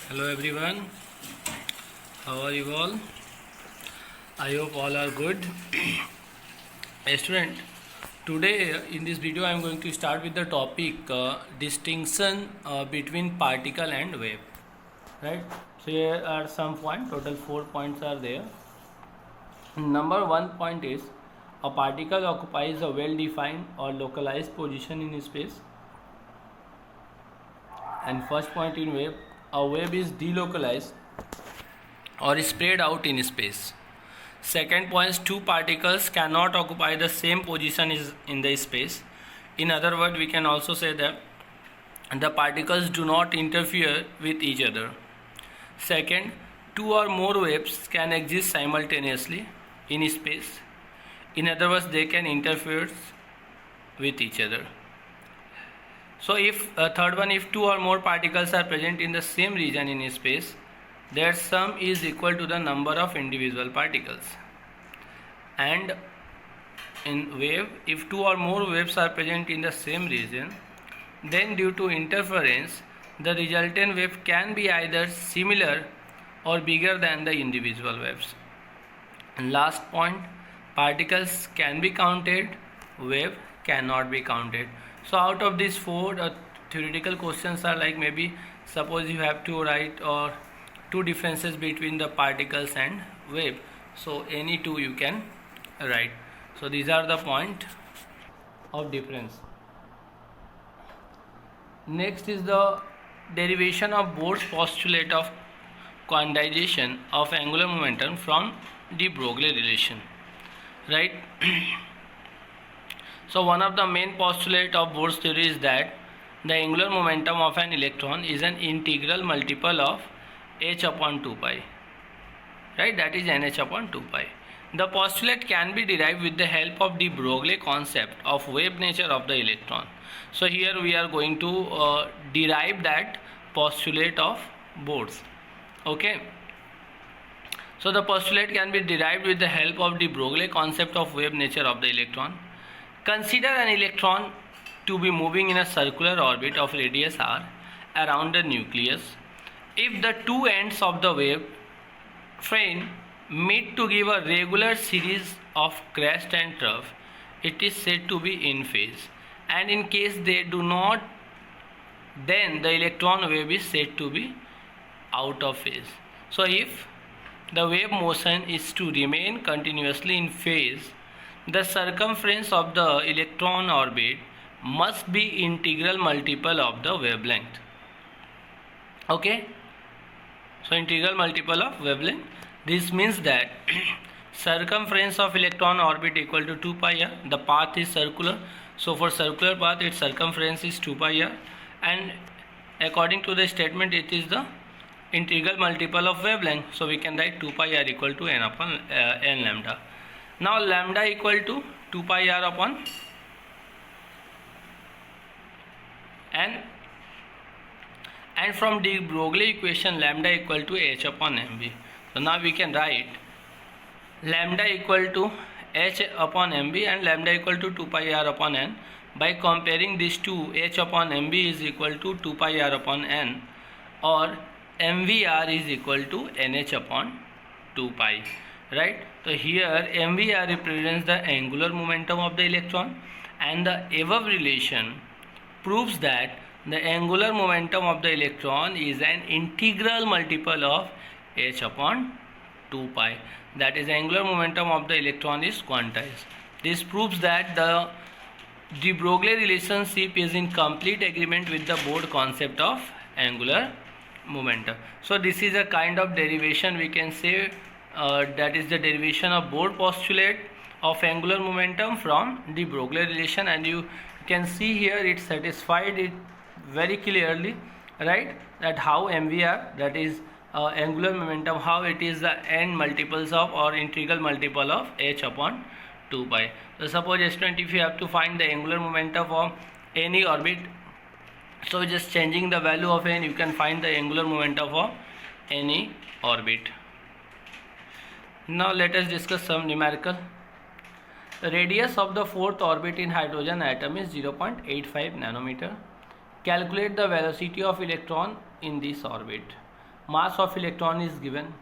Hello everyone, how are you all? I hope all are good. Student, today in this video I am going to start with the topic distinction between particle and wave. Right? So here are some points, total 4 points are there. Number 1 point is a particle occupies a well-defined or localized position in space. And first point in wave, a wave is delocalized or spread out in space. Second point, two particles cannot occupy the same position in the space. In other words, we can also say that the particles do not interfere with each other. Second, two or more waves can exist simultaneously in space. In other words, they can interfere with each other. So third one, if two or more particles are present in the same region in space, their sum is equal to the number of individual particles. And in wave, if two or more waves are present in the same region, then due to interference, the resultant wave can be either similar or bigger than the individual waves. And last point, particles can be counted, wave cannot be counted. So out of these four theoretical questions are like, maybe suppose you have to write or two differences between the particles and wave, so any two you can write. So these are the point of difference. Next is the derivation of Bohr's postulate of quantization of angular momentum from de Broglie relation, right? So one of the main postulates of Bohr's theory is that the angular momentum of an electron is an integral multiple of h upon 2 pi, right? That is nh upon 2 pi. The postulate can be derived with the help of de Broglie concept of wave nature of the electron. So here we are going to derive that postulate of Bohr's. Okay. So the postulate can be derived with the help of de Broglie concept of wave nature of the electron. Consider an electron to be moving in a circular orbit of radius r around the nucleus. If the two ends of the wave frame meet to give a regular series of crest and trough, it is said to be in phase. And in case they do not, then the electron wave is said to be out of phase. So if the wave motion is to remain continuously in phase, the circumference of the electron orbit must be integral multiple of the wavelength. Okay, so integral multiple of wavelength. This means that circumference of electron orbit equal to 2 pi r. The path is circular, so for circular path its circumference is 2 pi r, and according to the statement it is the integral multiple of wavelength, so we can write 2 pi r equal to n upon n lambda. Now lambda equal to 2 pi r upon n, and from the Broglie equation lambda equal to h upon mv. So now we can write lambda equal to h upon mv and lambda equal to 2 pi r upon n. By comparing these two, h upon mv is equal to 2 pi r upon n, or mvr is equal to nh upon 2 pi. Right? So here mvr represents the angular momentum of the electron, and the above relation proves that the angular momentum of the electron is an integral multiple of h upon 2 pi. That is, angular momentum of the electron is quantized. This proves that the de Broglie relationship is in complete agreement with the Bohr concept of angular momentum. So this is a kind of derivation, we can say, that is the derivation of Bohr postulate of angular momentum from de Broglie relation, and you can see here it satisfied it very clearly, right? That how mvr, that is angular momentum, how it is the n multiples of or integral multiple of h upon 2 pi. So suppose student, if you have to find the angular momentum of any orbit, so just changing the value of n, you can find the angular momentum of any orbit. Now let us discuss some numerical. The radius of the fourth orbit in hydrogen atom is 0.85 nanometer. Calculate the velocity of electron in this orbit. mass of electron is given.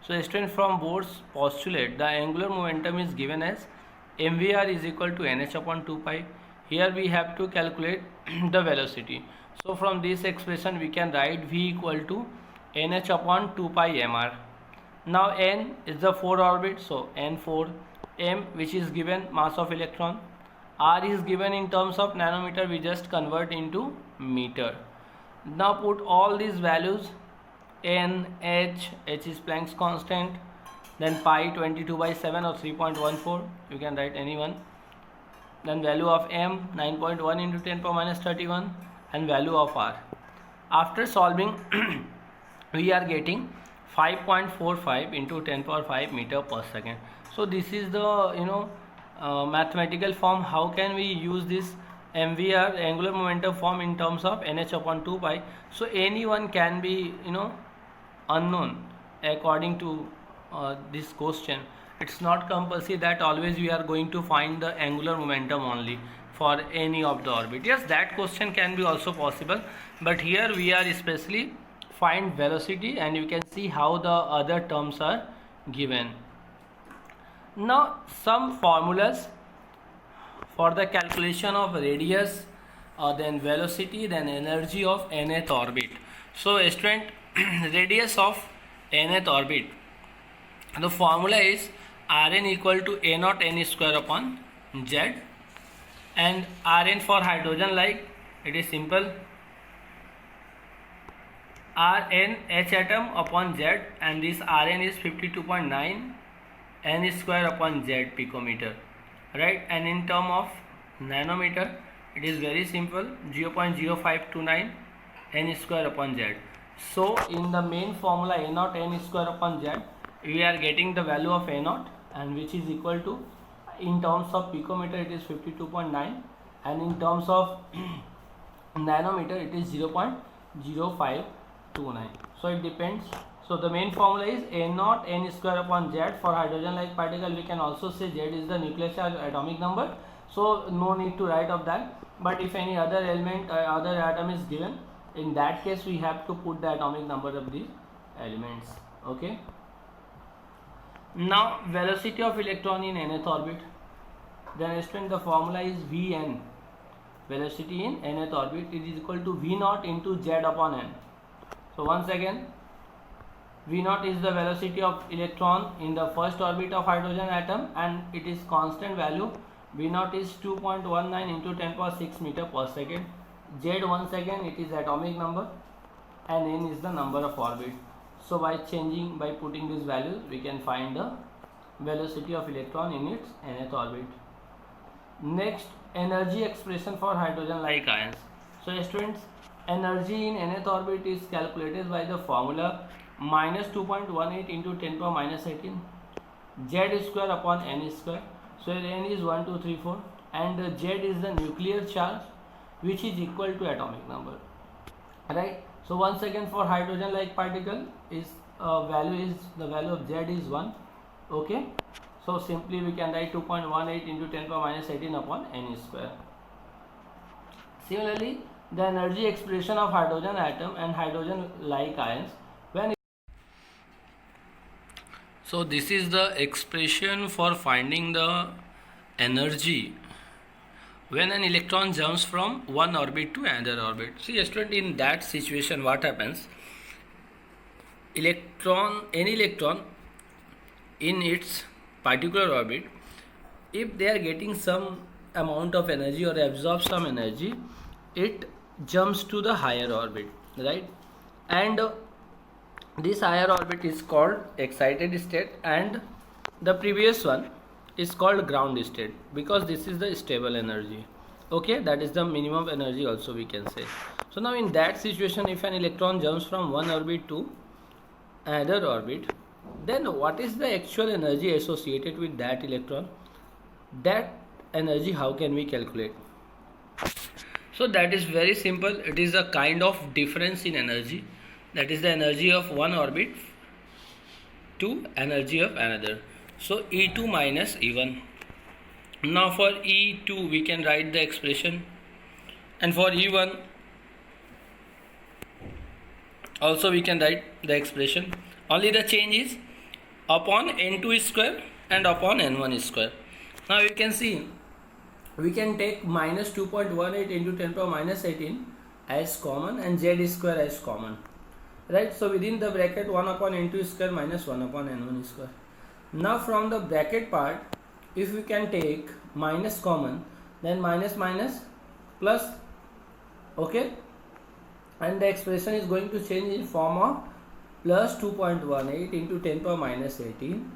So student, from Bohr's postulate, the angular momentum is given as mvr is equal to nh upon 2 pi. Here we have to calculate the velocity. So from this expression we can write v equal to nh upon 2 pi mr. Now n is the 4 orbit, so n4, m which is given mass of electron, r is given in terms of nanometer, we just convert into meter. Now put all these values, n, h is Planck's constant, then pi 22 by 7 or 3.14, you can write any one, then value of m 9.1 into 10 power minus 31, and value of r. After solving we are getting 5.45 into 10 power 5 meter per second. So this is the mathematical form. How can we use this mvr, angular momentum form, in terms of nh upon 2 pi? So anyone can be unknown according to this question. It's not compulsory that always we are going to find the angular momentum only for any of the orbit. Yes, that question can be also possible, but here we are especially find velocity, and you can see how the other terms are given. Now some formulas for the calculation of radius, then velocity, then energy of nth orbit. So student, radius of nth orbit, the formula is Rn equal to a naught n square upon z, and Rn for hydrogen, like it is simple, Rn h atom upon z, and this Rn is 52.9 n square upon z picometer, right? And in term of nanometer, it is very simple, 0.0529 n square upon z. So in the main formula a naught n square upon z, we are getting the value of a naught, and which is equal to, in terms of picometer it is 52.9, and in terms of nanometer it is 0.0529. So it depends. So the main formula is a naught n square upon z. For hydrogen like particle we can also say z is the nuclear charge atomic number, so no need to write of that. But if any other element, other atom is given, in that case we have to put the atomic number of these elements. Okay. Now velocity of electron in nth orbit, then student, the formula is Vn, velocity in nth orbit, it is equal to V naught into z upon n. So once again, V naught is the velocity of electron in the first orbit of hydrogen atom, and it is constant value. V naught is 2.19 into 10 power 6 meter per second. Z once again it is atomic number, and n is the number of orbit. So by putting these values, we can find the velocity of electron in its nth orbit. Next, energy expression for hydrogen like ions. So students, energy in nth orbit is calculated by the formula minus 2.18 into 10 power minus 18 z square upon n square. So n is 1, 2, 3, 4, and z is the nuclear charge, which is equal to atomic number, right? So once again, for hydrogen like particle is the value of z is 1. Okay, so simply we can write 2.18 into 10 power minus 18 upon n square. Similarly, the energy expression of hydrogen atom and hydrogen like ions, when so this is the expression for finding the energy when an electron jumps from one orbit to another orbit. See student, in that situation what happens, any electron in its particular orbit, if they are getting some amount of energy or absorb some energy, it jumps to the higher orbit, right? And this higher orbit is called excited state, and the previous one is called ground state, because this is the stable energy. Okay, that is the minimum energy also we can say. So now in that situation, if an electron jumps from one orbit to another orbit, then what is the actual energy associated with that electron? That energy, how can we calculate? So that is very simple. It is a kind of difference in energy, that is the energy of one orbit to energy of another. So E2 minus E1. Now for E2 we can write the expression, and for E1 Also we can write the expression. Only the change is upon n2 square and upon n1 square. Now you can see we can take minus 2.18 into 10 power minus 18 as common and z square as common, right? So within the bracket 1 upon n2 square minus 1 upon n1 square. Now from the bracket part, if we can take minus common, then minus minus plus, okay, and the expression is going to change in form of plus 2.18 into 10 power minus 18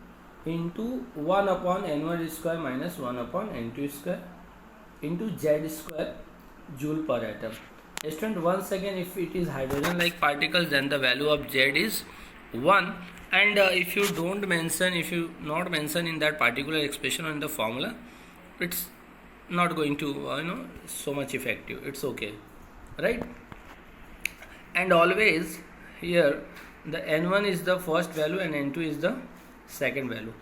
into 1 upon n1 square minus 1 upon n2 square into z square joule per atom. Student, once again, if it is hydrogen like particles, then the value of z is 1, and if you don't mention, if you not mention in that particular expression or in the formula, it's not going to so much effective. It's okay, right? And always here the n1 is the first value and n2 is the second value.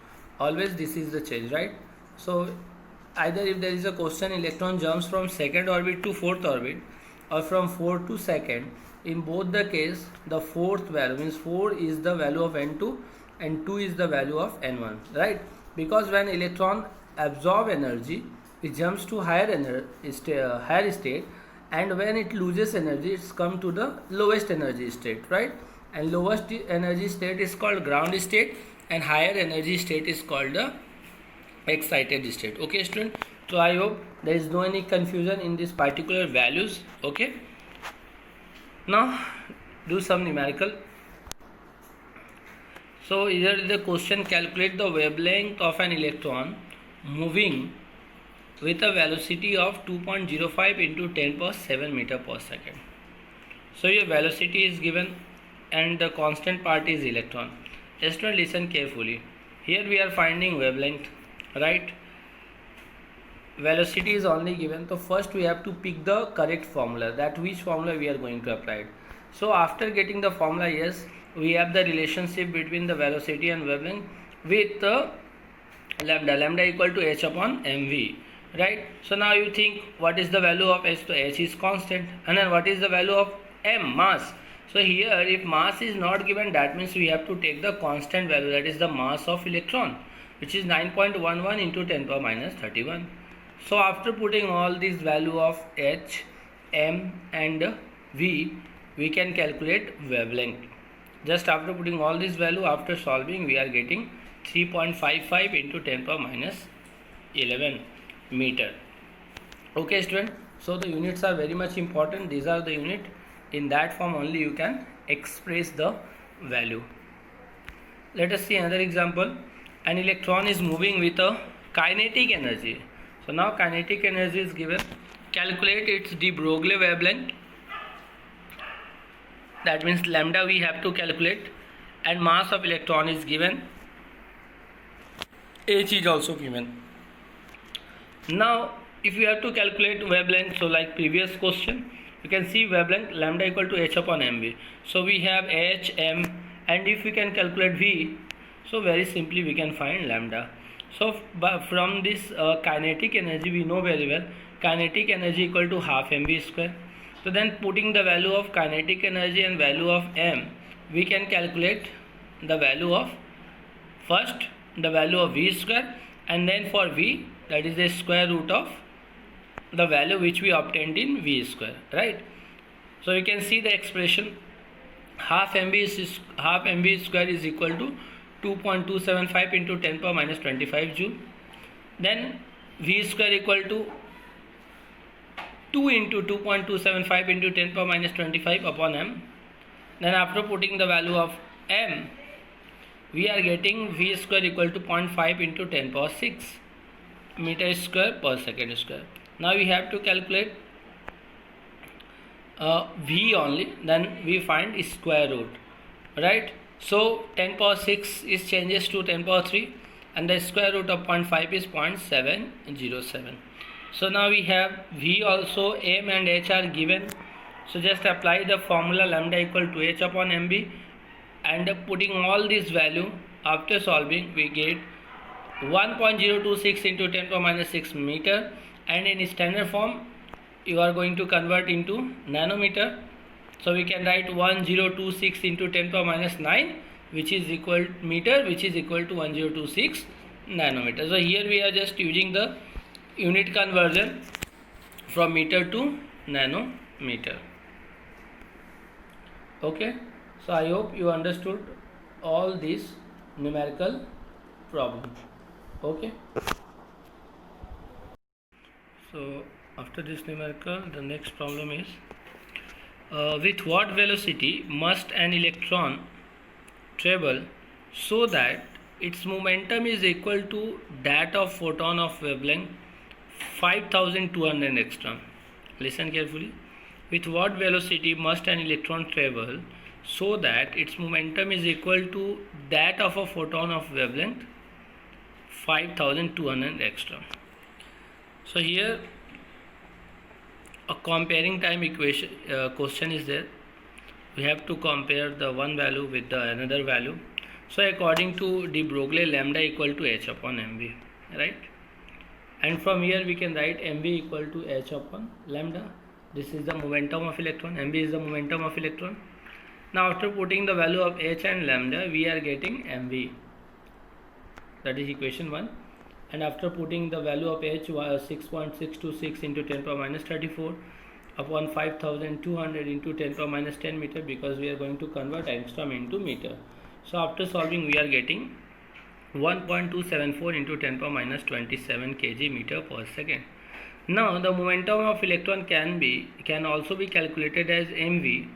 Always this is the change, right? So either if there is a question electron jumps from second orbit to fourth orbit or from 4 to second, in both the case the fourth value means 4 is the value of n2 and 2 is the value of n1, right? Because when electron absorb energy, it jumps to higher state, and when it loses energy, it's come to the lowest energy state, right? And lowest energy state is called ground state and higher energy state is called the excited state. Okay student, so I hope there is no any confusion in these particular values. Okay, now do some numerical. So here is the question: calculate the wavelength of an electron moving with a velocity of 2.05 into 10 power 7 meter per second. So your velocity is given and the constant part is electron. Student, listen carefully. Here we are finding wavelength, right? Velocity is only given. So first we have to pick the correct formula, that which formula we are going to apply it. So after getting the formula, yes, we have the relationship between the velocity and wavelength with the lambda equal to h upon mv, right? So now you think what is the value of h? So h is constant, and then what is the value of m? Mass. So here if mass is not given, that means we have to take the constant value, that is the mass of electron, which is 9.11 into 10 power minus 31. So after putting all these value of h, m and v, we can calculate wavelength. Just after putting all this value, after solving, we are getting 3.55 into 10 power minus 11 meter. Okay student, so the units are very much important. These are the unit. In that form only you can express the value. Let us see another example. An electron is moving with a kinetic energy. So now kinetic energy is given. Calculate its de Broglie wavelength. That means lambda we have to calculate, and mass of electron is given. H is also given. Now if you have to calculate wavelength, so like previous question, you can see wavelength lambda equal to h upon mv. So we have h, m, and if we can calculate v, so very simply we can find lambda. So from this kinetic energy, we know very well kinetic energy equal to half mv square. So then putting the value of kinetic energy and value of m, we can calculate the value of first the value of v square, and then for v, that is the square root of the value which we obtained in v square, right? So you can see the expression half mv square is equal to 2.275 into 10 power minus 25 joule. Then v square equal to 2 into 2.275 into 10 power minus 25 upon m. Then after putting the value of m, we are getting v square equal to 0.5 into 10 power 6 meter square per second square. Now we have to calculate v only, then we find square root, right? So 10 power 6 is changes to 10 power 3, and the square root of 0.5 is 0.707. So now we have v also, m and h are given. So just apply the formula lambda equal to h upon mb, and putting all this value after solving, we get 1.026 into 10 power minus 6 meter, and in standard form you are going to convert into nanometer. So we can write 1026 into 10 power minus 9, which is equal meter, which is equal to 1026 nanometer. So here we are just using the unit conversion from meter to nanometer. Okay, so I hope you understood all these numerical problems. Okay, so after this numerical, the next problem is with what velocity must an electron travel so that its momentum is equal to that of photon of wavelength 5200 angstrom. Listen carefully. With what velocity must an electron travel so that its momentum is equal to that of a photon of wavelength 5200 angstrom. So here a comparing time equation question is there. We have to compare the one value with the another value. So according to de Broglie, lambda equal to h upon mv, right? And from here we can write mv equal to h upon lambda. This is the momentum of electron. mv is the momentum of electron. Now after putting the value of h and lambda, we are getting mv. That is equation 1. And after putting the value of h 6.626 into 10 power minus 34 upon 5200 into 10 power minus 10 meter, because we are going to convert angstrom into meter. So after solving, we are getting 1.274 into 10 power minus 27 kg meter per second. Now the momentum of electron can also be calculated as mv,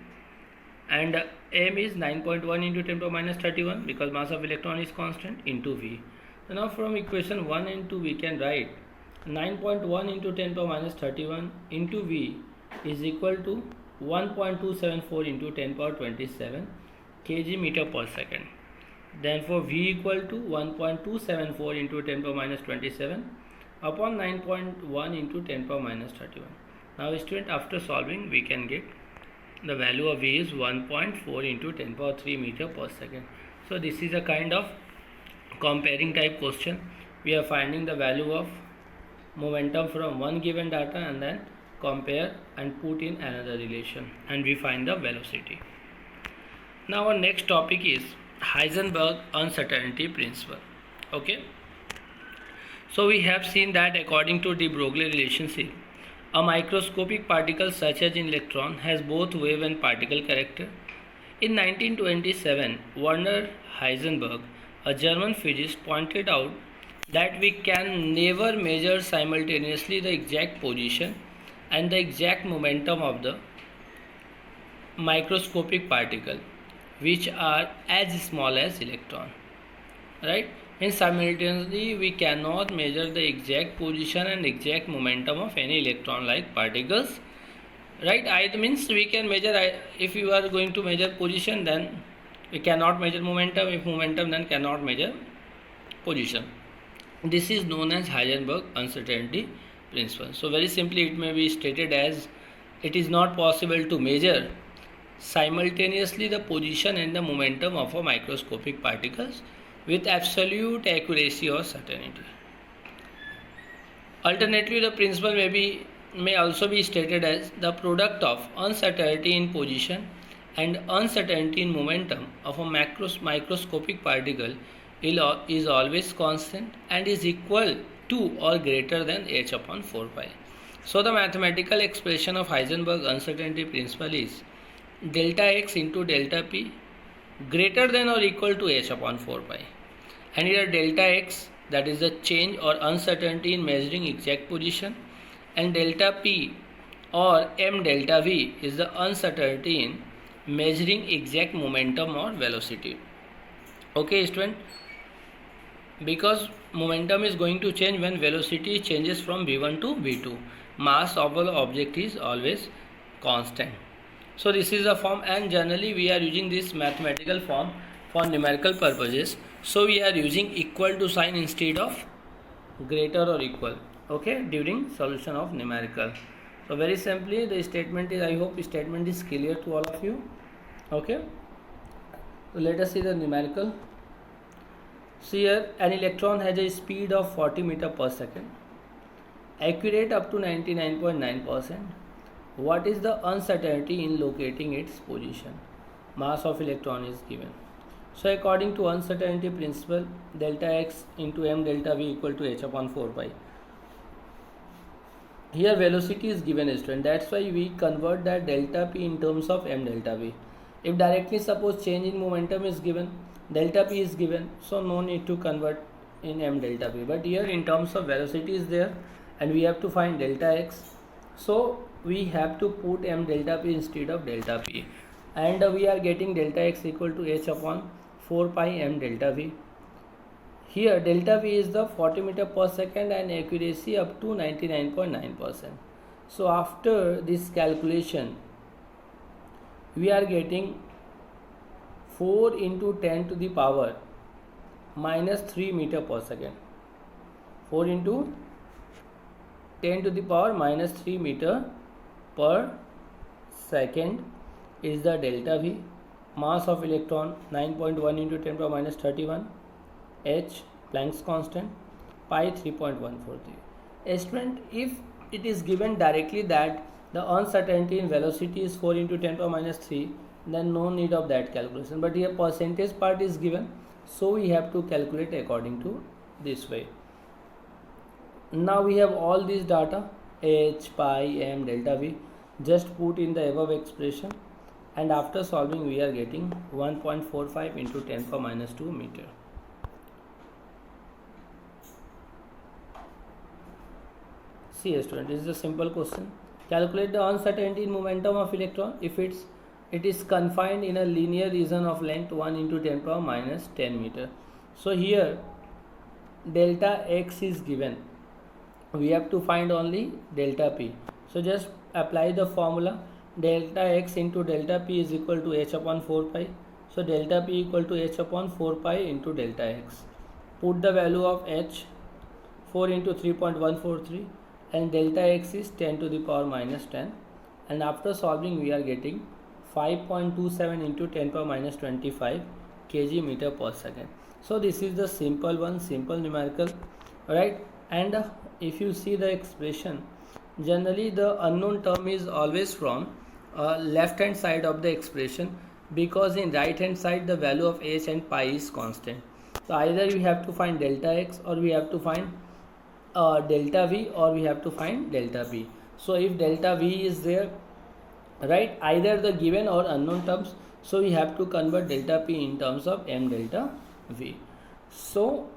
and m is 9.1 into 10 power minus 31 because mass of electron is constant into v. So now from equation 1 and 2 we can write 9.1 into 10 power minus 31 into v is equal to 1.274 into 10 power 27 kg meter per second. Then for v equal to 1.274 into 10 power minus 27 upon 9.1 into 10 power minus 31. Now student, after solving we can get the value of v is 1.4 into 10 power 3 meter per second. So this is a kind of comparing type question. We are finding the value of momentum from one given data and then compare and put in another relation, and we find the velocity. Now our next topic is Heisenberg uncertainty principle. Okay, so we have seen that according to de Broglie relationship, a microscopic particle such as an electron has both wave and particle character. In 1927, Werner Heisenberg, a German physicist, pointed out that we can never measure simultaneously the exact position and the exact momentum of the microscopic particle, which are as small as electron, right? And simultaneously we cannot measure the exact position and exact momentum of any electron like particles, right? It means we can measure, if you are going to measure position, then we cannot measure momentum. If momentum, then cannot measure position. This is known as Heisenberg uncertainty principle. So very simply it may be stated as it is not possible to measure simultaneously the position and the momentum of a microscopic particles with absolute accuracy or certainty. Alternatively, the principle may also be stated as the product of uncertainty in position and uncertainty in momentum of a microscopic particle is always constant and is equal to or greater than h upon 4 pi. So the mathematical expression of Heisenberg uncertainty principle is delta x into delta p greater than or equal to h upon 4 pi. And here delta x, that is the change or uncertainty in measuring exact position, and delta p or m delta v is the uncertainty in measuring exact momentum or velocity. Okay student, because momentum is going to change when velocity changes from v1 to v2, mass of the object is always constant. So this is the form, and generally we are using this mathematical form for numerical purposes. So we are using equal to sign instead of greater or equal, okay, during solution of numerical. So very simply the statement is, I hope statement is clear to all of you. Okay, so let us see the numerical. See here, an electron has a speed of 40 meter per second, accurate up to 99.9%, what is the uncertainty in locating its position? Mass of electron is given. So according to uncertainty principle, delta x into m delta v equal to h upon 4 pi. Here velocity is given as 20. That's why we convert that delta p in terms of m delta v. If directly suppose change in momentum is given, delta p is given, so no need to convert in m delta v. But here in terms of velocity is there and we have to find delta x. So we have to put m delta p instead of delta p. And we are getting delta x equal to h upon 4 pi m delta v. Here delta v is the 40 meter per second and accuracy up to 99.9%. So after this calculation, we are getting 4 into 10 to the power minus 3 meter per second. 4 into 10 to the power minus 3 meter per second is the delta v. Mass of electron 9.1 into 10 power minus 31. H, Planck's constant, pi 3.143. Student, if it is given directly that the uncertainty in velocity is 4 into 10 power minus 3, then no need of that calculation. But here percentage part is given, so we have to calculate according to this way. Now we have all these data, h, pi, m, delta v, just put in the above expression, and after solving we are getting 1.45 into 10 power minus 2 meter. See student, this is a simple question. Calculate the uncertainty in momentum of electron if it is confined in a linear region of length 1 into 10 power minus 10 meter. So here delta x is given. We have to find only delta p. So just apply the formula. Delta x into delta p is equal to h upon 4 pi. So delta p equal to h upon 4 pi into delta x. Put the value of h, 4 into 3.143, and delta x is 10 to the power minus 10, and after solving we are getting 5.27 into 10 power minus 25 kg meter per second. So this is the simple one, simple numerical, right? And if you see the expression, generally the unknown term is always from left hand side of the expression, because in right hand side the value of h and pi is constant. So either we have to find delta x, or we have to find delta v, or we have to find delta p. So if delta v is there, right, either the given or unknown terms, so we have to convert delta p in terms of m delta v. So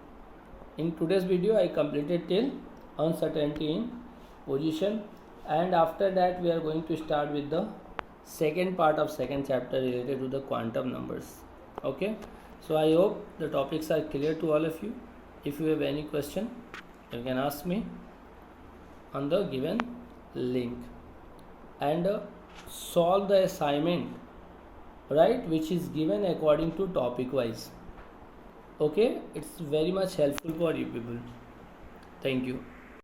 in today's video I completed till uncertainty in position, and after that we are going to start with the second part of second chapter related to the quantum numbers. Okay, so I hope the topics are clear to all of you. If you have any question, you can ask me on the given link, and solve the assignment, right, which is given according to topic wise. Okay, it's very much helpful for you people. Thank you.